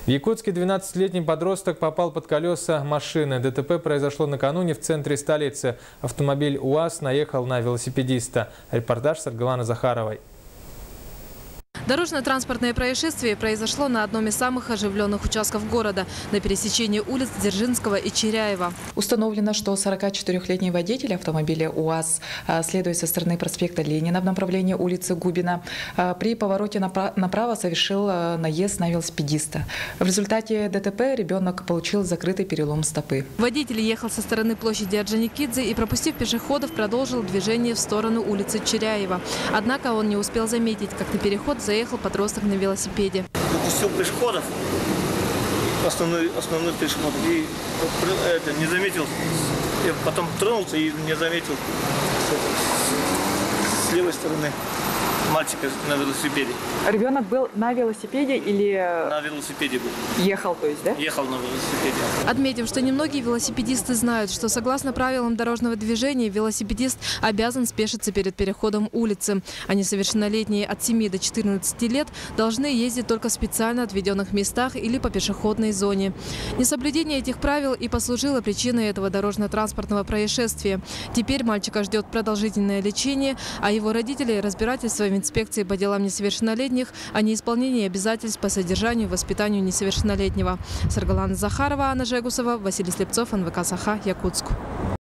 В Якутске 12-летний подросток попал под колеса машины. ДТП произошло накануне в центре столицы. Автомобиль УАЗ наехал на велосипедиста. Репортаж Саргаланы Захаровой. Дорожно-транспортное происшествие произошло на одном из самых оживленных участков города – на пересечении улиц Дзержинского и Чиряева. Установлено, что 44-летний водитель автомобиля УАЗ, следуя со стороны проспекта Ленина в направлении улицы Губина, при повороте направо совершил наезд на велосипедиста. В результате ДТП ребенок получил закрытый перелом стопы. Водитель ехал со стороны площади Орджоникидзе и, пропустив пешеходов, продолжил движение в сторону улицы Чиряева. Однако он не успел заметить, как на переход заехал подросток на велосипеде. Допустил пешеходов, основной пешеход, и не заметил, я потом тронулся и не заметил с левой стороны мальчика на велосипеде. Ребенок был на велосипеде или… На велосипеде был. Ехал, то есть, да? Ехал на велосипеде. Отметим, что немногие велосипедисты знают, что согласно правилам дорожного движения велосипедист обязан спешиться перед переходом улицы. А несовершеннолетние от 7 до 14 лет должны ездить только в специально отведенных местах или по пешеходной зоне. Несоблюдение этих правил и послужило причиной этого дорожно-транспортного происшествия. Теперь мальчика ждет продолжительное лечение, а его родители – разбирательство в инспекции по делам несовершеннолетних о неисполнении обязательств по содержанию и воспитанию несовершеннолетнего. Саргалана Захарова, Анна Жегусова, Василий Слепцов, НВК Саха, Якутск.